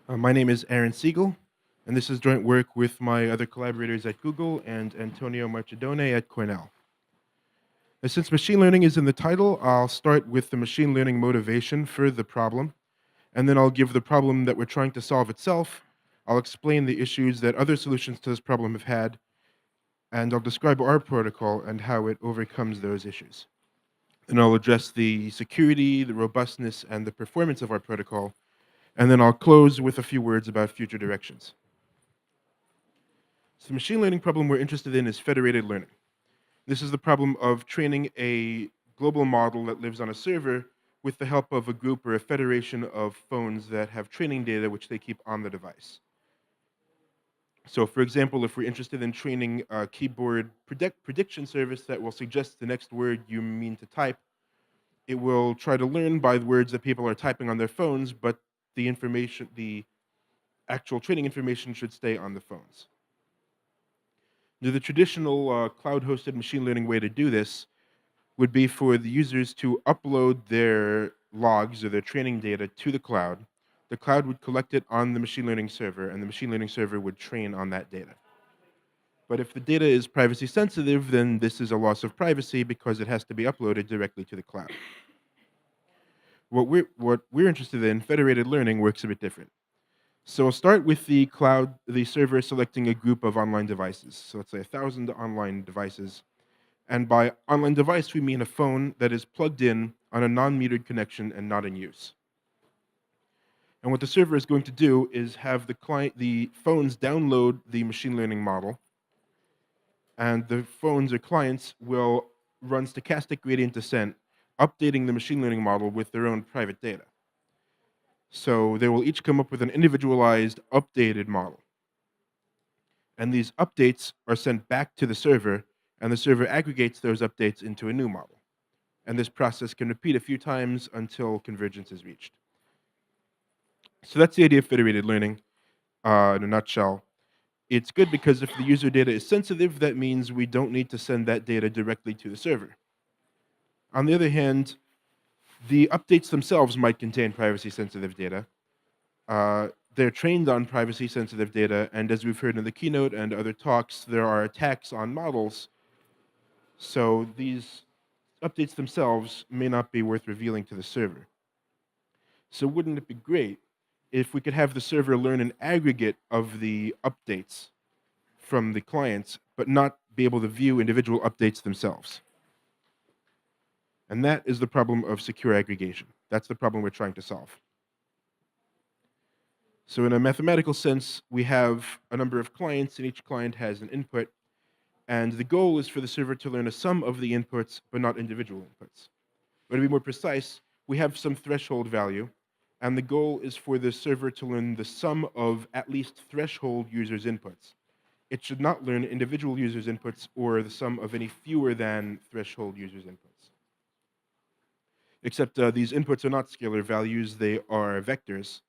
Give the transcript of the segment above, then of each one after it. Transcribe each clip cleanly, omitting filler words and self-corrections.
My name is Aaron Segal, and this is joint work with my other collaborators at Google and Antonio Marchidone at Cornell. Since machine learning is in the title, I'll start with the machine learning motivation for the problem, and then I'll give the problem that we're trying to solve itself. I'll explain the issues that other solutions to this problem have had, and I'll describe our protocol and how it overcomes those issues. And I'll address the security, the robustness, and the performance of our protocol, and then I'll close with a few words about future directions. So the machine learning problem we're interested in is federated learning. This is the problem of training a global model that lives on a server with the help of a group or a federation of phones that have training data which they keep on the device. So for example, if we're interested in training a keyboard prediction service that will suggest the next word you mean to type, it will try to learn by the words that people are typing on their phones, but the actual training information should stay on the phones. Now, the traditional cloud-hosted machine learning way to do this would be for the users to upload their logs or their training data to the cloud. The cloud would collect it on the machine learning server, and the machine learning server would train on that data. But if the data is privacy sensitive, then this is a loss of privacy because it has to be uploaded directly to the cloud. What we're interested in, federated learning, works a bit different. So we'll start with the server selecting a group of online devices. So let's say 1,000 online devices. And by online device, we mean a phone that is plugged in on a non-metered connection and not in use. And what the server is going to do is have the phones download the machine learning model, and the phones or clients will run stochastic gradient descent, updating the machine learning model with their own private data. So they will each come up with an individualized, updated model. And these updates are sent back to the server, and the server aggregates those updates into a new model. And this process can repeat a few times until convergence is reached. So that's the idea of federated learning in a nutshell. It's good because if the user data is sensitive, that means we don't need to send that data directly to the server. On the other hand, the updates themselves might contain privacy sensitive data. They're trained on privacy sensitive data, and as we've heard in the keynote and other talks, there are attacks on models. So these updates themselves may not be worth revealing to the server. So wouldn't it be great if we could have the server learn an aggregate of the updates from the clients, but not be able to view individual updates themselves? And that is the problem of secure aggregation. That's the problem we're trying to solve. So in a mathematical sense, we have a number of clients, and each client has an input. And the goal is for the server to learn a sum of the inputs, but not individual inputs. But to be more precise, we have some threshold value, and the goal is for the server to learn the sum of at least threshold users' inputs. It should not learn individual users' inputs or the sum of any fewer than threshold users' inputs. Except these inputs are not scalar values, they are vectors.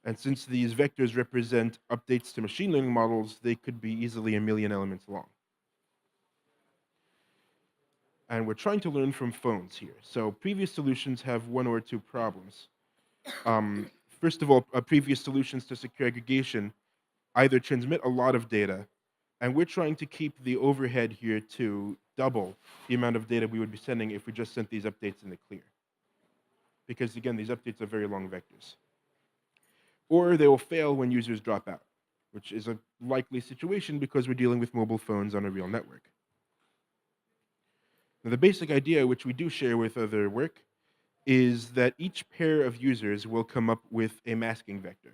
And since these vectors represent updates to machine learning models, they could be easily a million elements long. And we're trying to learn from phones here. So previous solutions have one or two problems. First of all, previous solutions to secure aggregation either transmit a lot of data, and we're trying to keep the overhead here to double the amount of data we would be sending if we just sent these updates in the clear. Because again, these updates are very long vectors. Or they will fail when users drop out, which is a likely situation because we're dealing with mobile phones on a real network. Now, the basic idea, which we do share with other work, is that each pair of users will come up with a masking vector,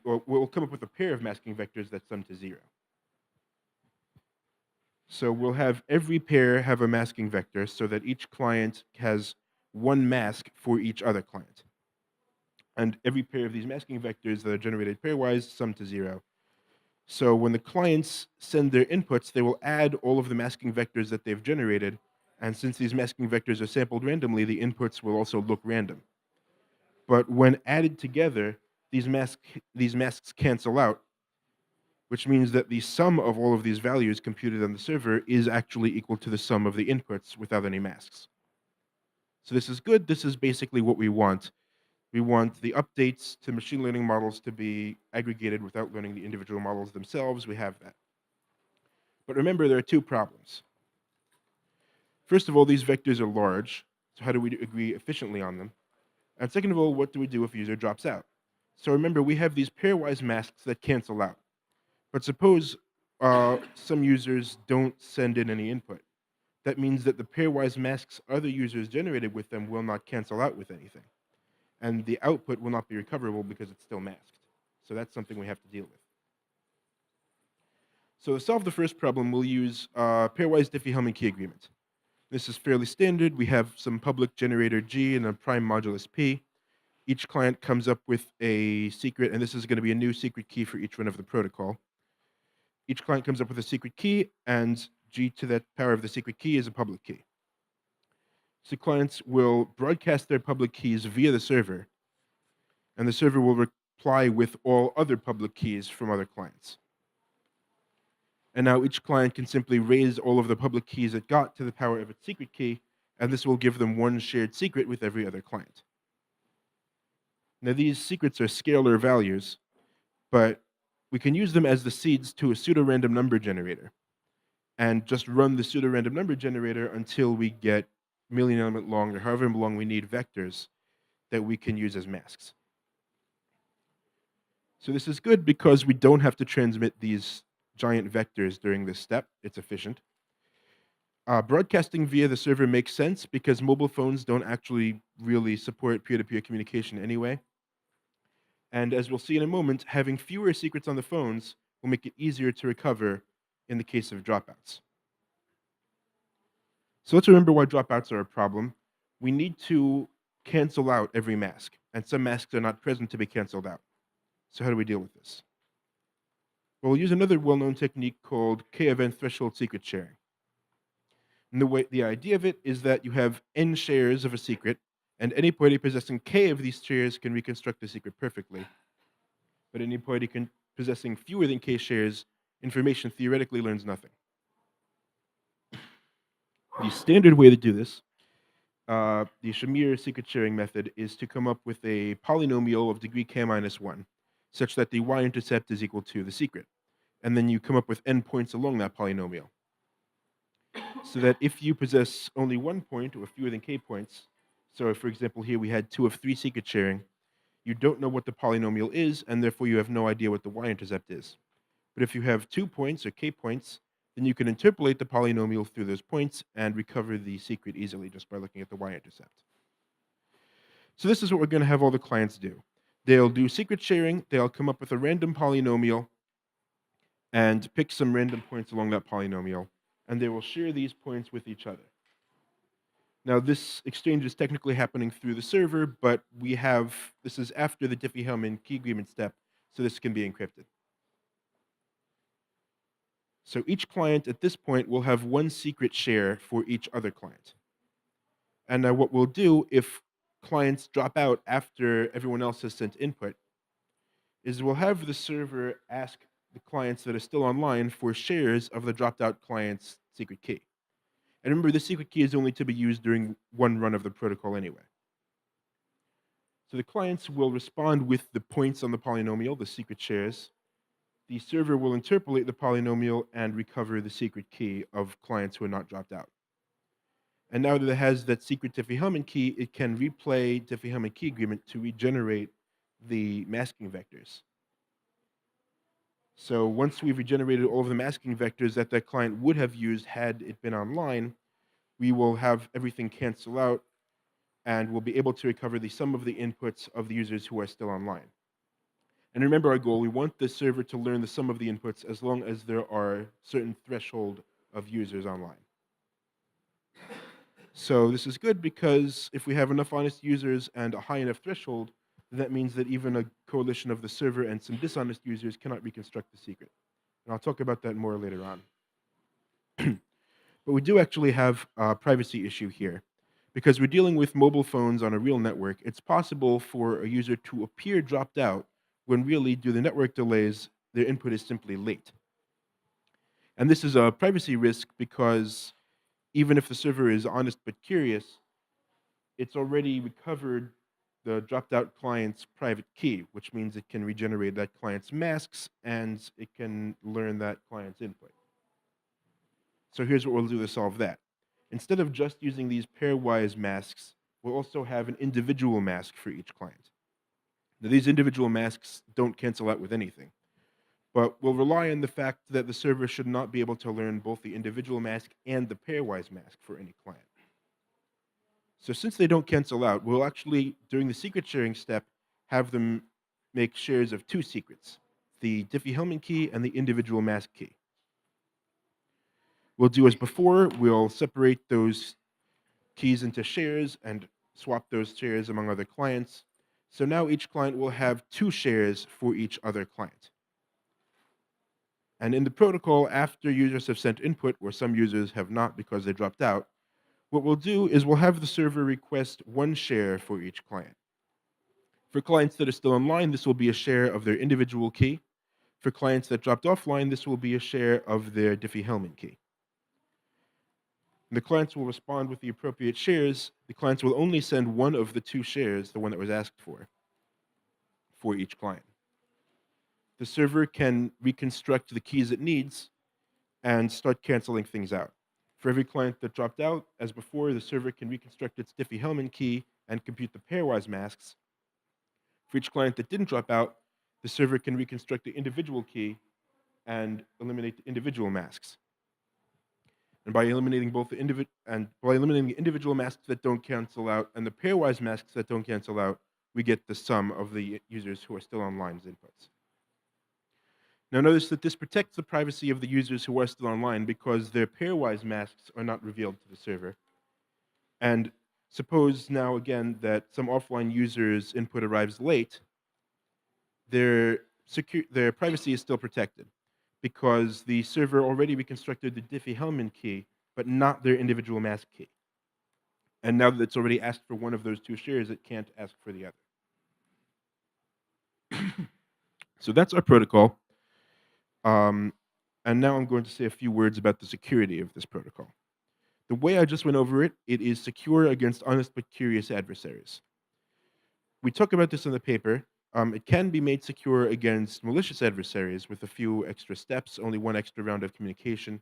or will come up with a pair of masking vectors that sum to 0. So we'll have every pair have a masking vector so that each client has one mask for each other client. And every pair of these masking vectors that are generated pairwise sum to 0. So when the clients send their inputs, they will add all of the masking vectors that they've generated. And since these masking vectors are sampled randomly, the inputs will also look random. But when added together, these masks cancel out, which means that the sum of all of these values computed on the server is actually equal to the sum of the inputs without any masks. So this is good. This is basically what we want. We want the updates to machine learning models to be aggregated without learning the individual models themselves. We have that. But remember, there are two problems. First of all, these vectors are large, so how do we agree efficiently on them? And second of all, what do we do if a user drops out? So remember, we have these pairwise masks that cancel out. But suppose some users don't send in any input. That means that the pairwise masks other users generated with them will not cancel out with anything. And the output will not be recoverable because it's still masked. So that's something we have to deal with. So to solve the first problem, we'll use pairwise Diffie-Hellman key agreement. This is fairly standard. We have some public generator G and a prime modulus P. Each client comes up with a secret, and this is going to be a new secret key for each one of the protocol. Each client comes up with a secret key, and G to the power of the secret key is a public key. So clients will broadcast their public keys via the server, and the server will reply with all other public keys from other clients. And now each client can simply raise all of the public keys it got to the power of its secret key, and this will give them one shared secret with every other client. Now these secrets are scalar values, but we can use them as the seeds to a pseudo-random number generator and just run the pseudo-random number generator until we get million element long or however long we need vectors that we can use as masks. So this is good because we don't have to transmit these giant vectors during this step. It's efficient. Broadcasting via the server makes sense because mobile phones don't actually really support peer-to-peer communication anyway. And as we'll see in a moment, having fewer secrets on the phones will make it easier to recover in the case of dropouts. So let's remember why dropouts are a problem. We need to cancel out every mask, and some masks are not present to be canceled out. So how do we deal with this? Well, we'll use another well-known technique called k-event threshold secret sharing. And the idea of it is that you have n shares of a secret, and any party possessing k of these shares can reconstruct the secret perfectly. But any party possessing fewer than k shares, information theoretically learns nothing. The standard way to do this, the Shamir secret sharing method, is to come up with a polynomial of degree k minus 1, such that the y-intercept is equal to the secret. And then you come up with n points along that polynomial. So that if you possess only 1 point or fewer than k points, so for example here we had 2 of 3 secret sharing, you don't know what the polynomial is, and therefore you have no idea what the y-intercept is. But if you have 2 points or k points, then you can interpolate the polynomial through those points and recover the secret easily just by looking at the y-intercept. So this is what we're going to have all the clients do. They'll do secret sharing, they'll come up with a random polynomial and pick some random points along that polynomial, and they will share these points with each other. Now, this exchange is technically happening through the server, but this is after the Diffie-Hellman key agreement step, so this can be encrypted. So each client at this point will have one secret share for each other client. And now what we'll do if clients drop out after everyone else has sent input is we'll have the server ask the clients that are still online for shares of the dropped out client's secret key. And remember, the secret key is only to be used during one run of the protocol anyway. So the clients will respond with the points on the polynomial, the secret shares. The server will interpolate the polynomial and recover the secret key of clients who are not dropped out. And now that it has that secret Diffie-Hellman key, it can replay Diffie-Hellman key agreement to regenerate the masking vectors. So once we've regenerated all of the masking vectors that that client would have used had it been online, we will have everything cancel out, and we'll be able to recover the sum of the inputs of the users who are still online. And remember our goal, we want the server to learn the sum of the inputs as long as there are certain threshold of users online. So this is good because if we have enough honest users and a high enough threshold, that means that even a coalition of the server and some dishonest users cannot reconstruct the secret. And I'll talk about that more later on. But we do actually have a privacy issue here. Because we're dealing with mobile phones on a real network, it's possible for a user to appear dropped out when really, due to the network delays, their input is simply late. And this is a privacy risk because even if the server is honest but curious, it's already recovered the dropped out client's private key, which means it can regenerate that client's masks and it can learn that client's input. So here's what we'll do to solve that. Instead of just using these pairwise masks, we'll also have an individual mask for each client. Now, these individual masks don't cancel out with anything, but we'll rely on the fact that the server should not be able to learn both the individual mask and the pairwise mask for any client. So since they don't cancel out, we'll actually, during the secret sharing step, have them make shares of two secrets, the Diffie-Hellman key and the individual mask key. We'll do as before, we'll separate those keys into shares and swap those shares among other clients. So now each client will have two shares for each other client. And in the protocol, after users have sent input, or some users have not because they dropped out, what we'll do is we'll have the server request one share for each client. For clients that are still online, this will be a share of their individual key. For clients that dropped offline, this will be a share of their Diffie-Hellman key. And the clients will respond with the appropriate shares. The clients will only send one of the two shares, the one that was asked for each client. The server can reconstruct the keys it needs and start canceling things out. For every client that dropped out, as before, the server can reconstruct its Diffie-Hellman key and compute the pairwise masks. For each client that didn't drop out, the server can reconstruct the individual key and eliminate the individual masks. And by eliminating both the individual masks that don't cancel out and the pairwise masks that don't cancel out, we get the sum of the users who are still online's inputs. Now notice that this protects the privacy of the users who are still online because their pairwise masks are not revealed to the server. And suppose now again that some offline user's input arrives late, their privacy is still protected because the server already reconstructed the Diffie-Hellman key, but not their individual mask key. And now that it's already asked for one of those two shares, it can't ask for the other. So that's our protocol. And now I'm going to say a few words about the security of this protocol. The way I just went over it, it is secure against honest but curious adversaries. We talk about this in the paper. It can be made secure against malicious adversaries with a few extra steps, only one extra round of communication.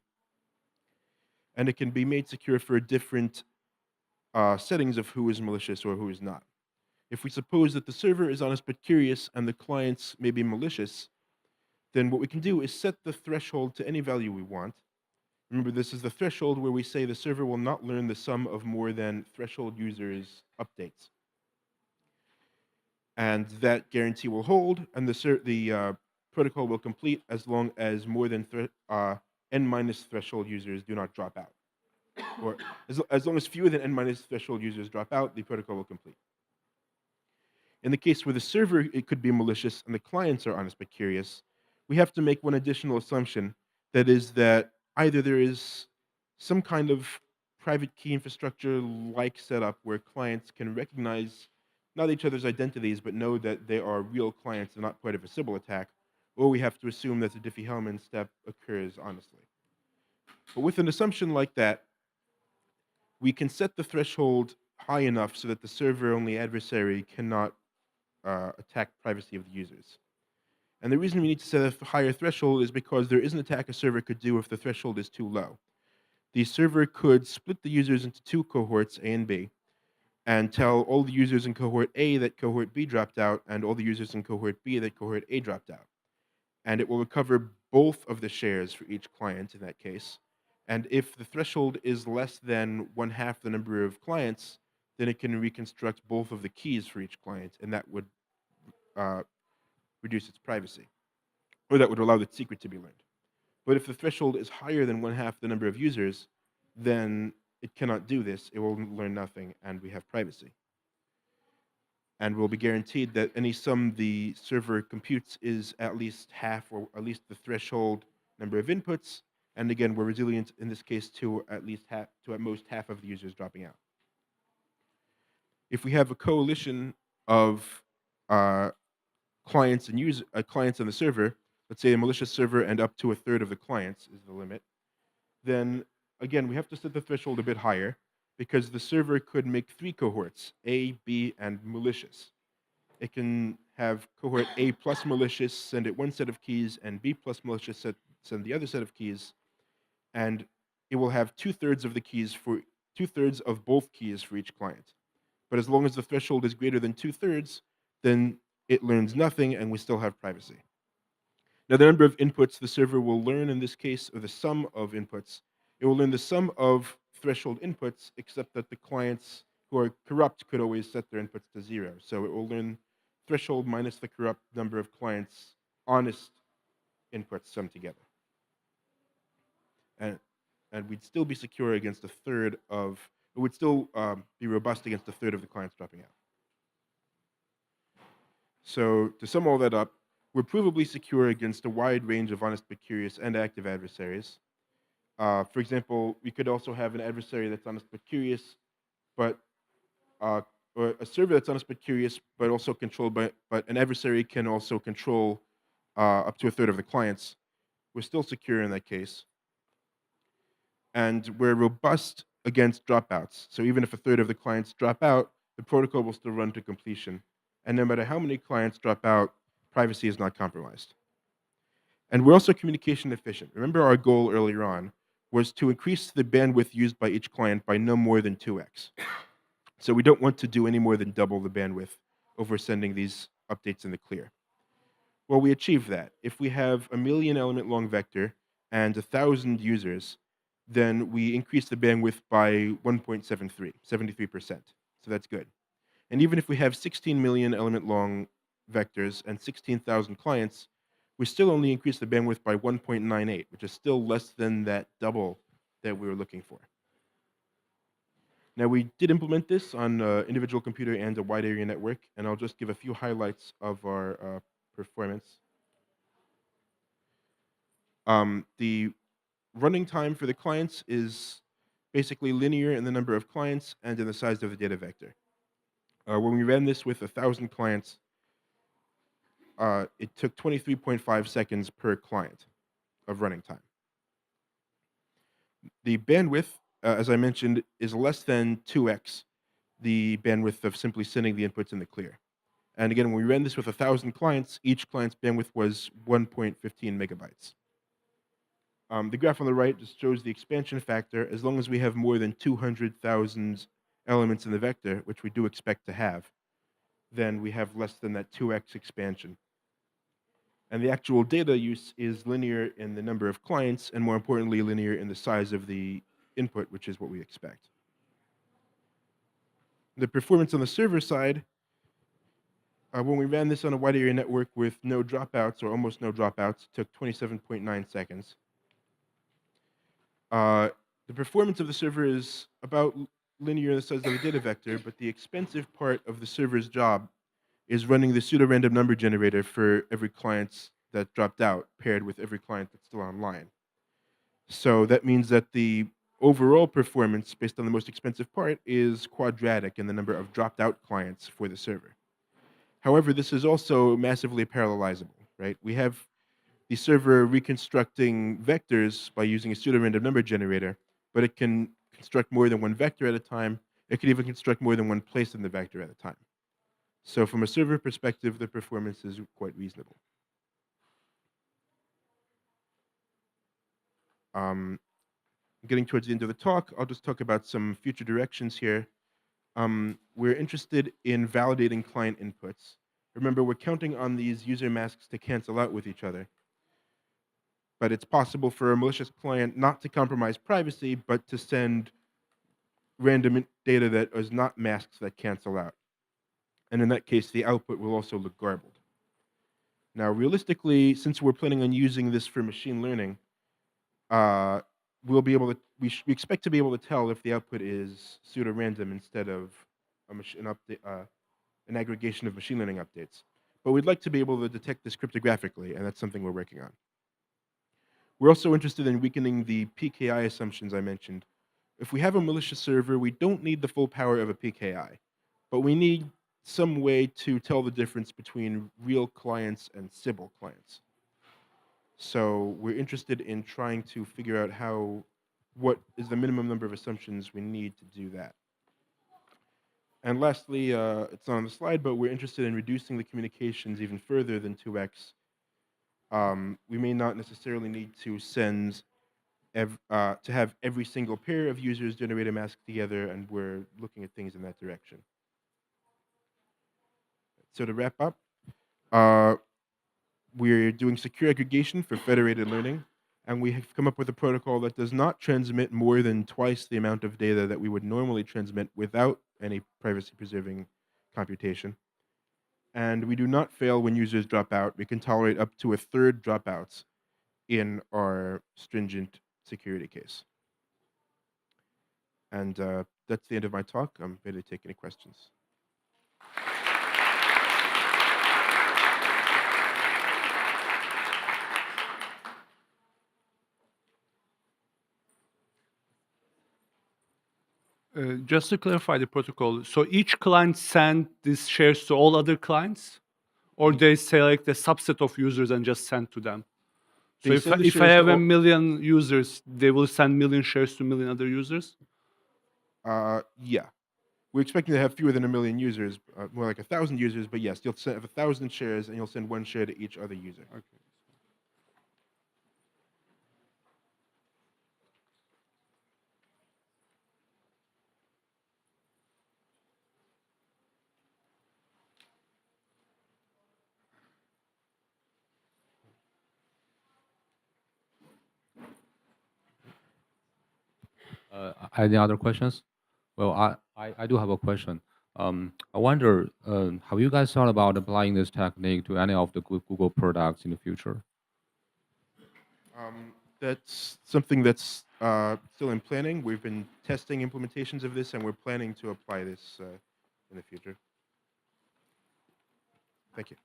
And it can be made secure for different settings of who is malicious or who is not. If we suppose that the server is honest but curious and the clients may be malicious, then what we can do is set the threshold to any value we want. Remember, this is the threshold where we say the server will not learn the sum of more than threshold users' updates. And that guarantee will hold, and the protocol will complete as long as more than n-minus threshold users do not drop out. Or as long as fewer than n-minus threshold users drop out, the protocol will complete. In the case where the server it could be malicious and the clients are honest but curious, we have to make one additional assumption, that is that either there is some kind of private key infrastructure like setup where clients can recognize not each other's identities but know that they are real clients and not part of a Sybil attack, or we have to assume that the Diffie-Hellman step occurs honestly. But with an assumption like that, we can set the threshold high enough so that the server-only adversary cannot attack privacy of the users. And the reason we need to set a higher threshold is because there is an attack a server could do if the threshold is too low. The server could split the users into two cohorts, A and B, and tell all the users in cohort A that cohort B dropped out and all the users in cohort B that cohort A dropped out. And it will recover both of the shares for each client in that case. And if the threshold is less than 1/2 the number of clients, then it can reconstruct both of the keys for each client, and that would reduce its privacy, or that would allow the secret to be learned. But if the threshold is higher than 1/2 the number of users, then it cannot do this. It will learn nothing, and we have privacy. And we'll be guaranteed that any sum the server computes is at least half, or at least the threshold number of inputs. And again, we're resilient in this case to at most half of the users dropping out. If we have a coalition of clients and clients on the server, let's say a malicious server and up to 1/3 of the clients is the limit, then again we have to set the threshold a bit higher. because the server could make 3 cohorts, A, B, and malicious. It can have cohort A plus malicious send it one set of keys, and B plus malicious send the other set of keys, and it will have two-thirds of both keys for each client. But as long as the threshold is greater than two-thirds, then it learns nothing, and we still have privacy. Now, the number of inputs the server will learn in this case, or the sum of inputs, it will learn the sum of threshold inputs, except that the clients who are corrupt could always set their inputs to 0. So it will learn threshold minus the corrupt number of clients' honest inputs summed together. And, and we'd still be secure against a third of, it would still be robust against a third of the clients dropping out. So to sum all that up, we're provably secure against a wide range of honest but curious and active adversaries. For example, we could also have an adversary that's honest but curious, but or a server that's honest but curious, but also controlled by, but an adversary can also control up to a third of the clients. We're still secure in that case. And we're robust against dropouts. So even if a third of the clients drop out, the protocol will still run to completion. And no matter how many clients drop out, privacy is not compromised. And we're also communication efficient. Remember our goal earlier on was to increase the bandwidth used by each client by no more than 2x. So we don't want to do any more than double the bandwidth over sending these updates in the clear. Well, we achieve that. If we have a 1,000,000 element long vector and 1,000 users, then we increase the bandwidth by 1.73, 73%. So that's good. And even if we have 16 million element long vectors and 16,000 clients, we still only increase the bandwidth by 1.98, which is still less than that double that we were looking for. Now, we did implement this on an individual computer and a wide area network, and I'll just give a few highlights of our performance. The running time for the clients is basically linear in the number of clients and in the size of the data vector. When we ran this with 1,000 clients, it took 23.5 seconds per client of running time. The bandwidth, as I mentioned, is less than 2x the bandwidth of simply sending the inputs in the clear. And again, when we ran this with 1,000 clients, each client's bandwidth was 1.15 megabytes. The graph on the right just shows the expansion factor. As long as we have more than 200,000 elements in the vector, which we do expect to have, then we have less than that 2x expansion. And the actual data use is linear in the number of clients, and more importantly, linear in the size of the input, which is what we expect. The performance on the server side, when we ran this on a wide area network with no dropouts or almost no dropouts, took 27.9 seconds. The performance of the server is about linear in the size of the data vector, but the expensive part of the server's job is running the pseudo-random number generator for every client that dropped out, paired with every client that's still online. So that means that the overall performance, based on the most expensive part, is quadratic in the number of dropped out clients for the server. However, this is also massively parallelizable, right? We have the server reconstructing vectors by using a pseudo-random number generator, but it can construct more than one vector at a time. It can even construct more than one place in the vector at a time. So from a server perspective, the performance is quite reasonable. Getting towards the end of the talk, I'll just talk about some future directions here. We're interested in validating client inputs. Remember, we're counting on these user masks to cancel out with each other. But it's possible for a malicious client not to compromise privacy, but to send random data that is not masks that cancel out. And in that case, the output will also look garbled. Now, realistically, since we're planning on using this for machine learning, we'll be able to. We expect to be able to tell if the output is pseudo-random instead of an aggregation of machine learning updates. But we'd like to be able to detect this cryptographically, and that's something we're working on. We're also interested in weakening the PKI assumptions I mentioned. If we have a malicious server, we don't need the full power of a PKI, but we need some way to tell the difference between real clients and Sybil clients. So we're interested in trying to figure out how what is the minimum number of assumptions we need to do that. And lastly, it's not on the slide, but we're interested in reducing the communications even further than 2x. We may not necessarily need to send to have every single pair of users generate a mask together, and we're looking at things in that direction. So to wrap up, uh, we're doing secure aggregation for federated learning, and we have come up with a protocol that does not transmit more than twice the amount of data that we would normally transmit without any privacy-preserving computation. And we do not fail when users drop out. We can tolerate up to a third dropouts in our stringent security case. And that's the end of my talk. I'm ready to take any questions. Just to clarify the protocol, so each client send these shares to all other clients, or they select a subset of users and just send to them? So They send the if I shares to have a all- million users, they will send million shares to million other users? Yeah. We're expecting to have fewer than 1 million users, more like 1,000 users, but yes, you'll have 1,000 shares and you'll send one share to each other user. Okay. Any other questions? Well, I do have a question. I wonder, have you guys thought about applying this technique to any of the Google products in the future? That's something that's still in planning. We've been testing implementations of this, and we're planning to apply this in the future. Thank you.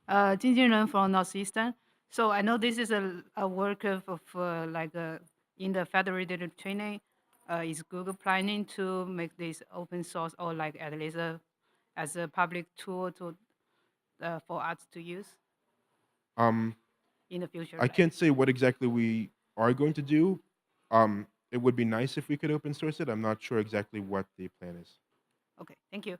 Hi, Jin Ren from Northeastern. So I know this is a work of in the federated training. Is Google planning to make this open source or like at least as a public tool to for us to use Um, in the future? I can't say what exactly we are going to do. It would be nice if we could open source it. I'm not sure exactly what the plan is. Okay, thank you.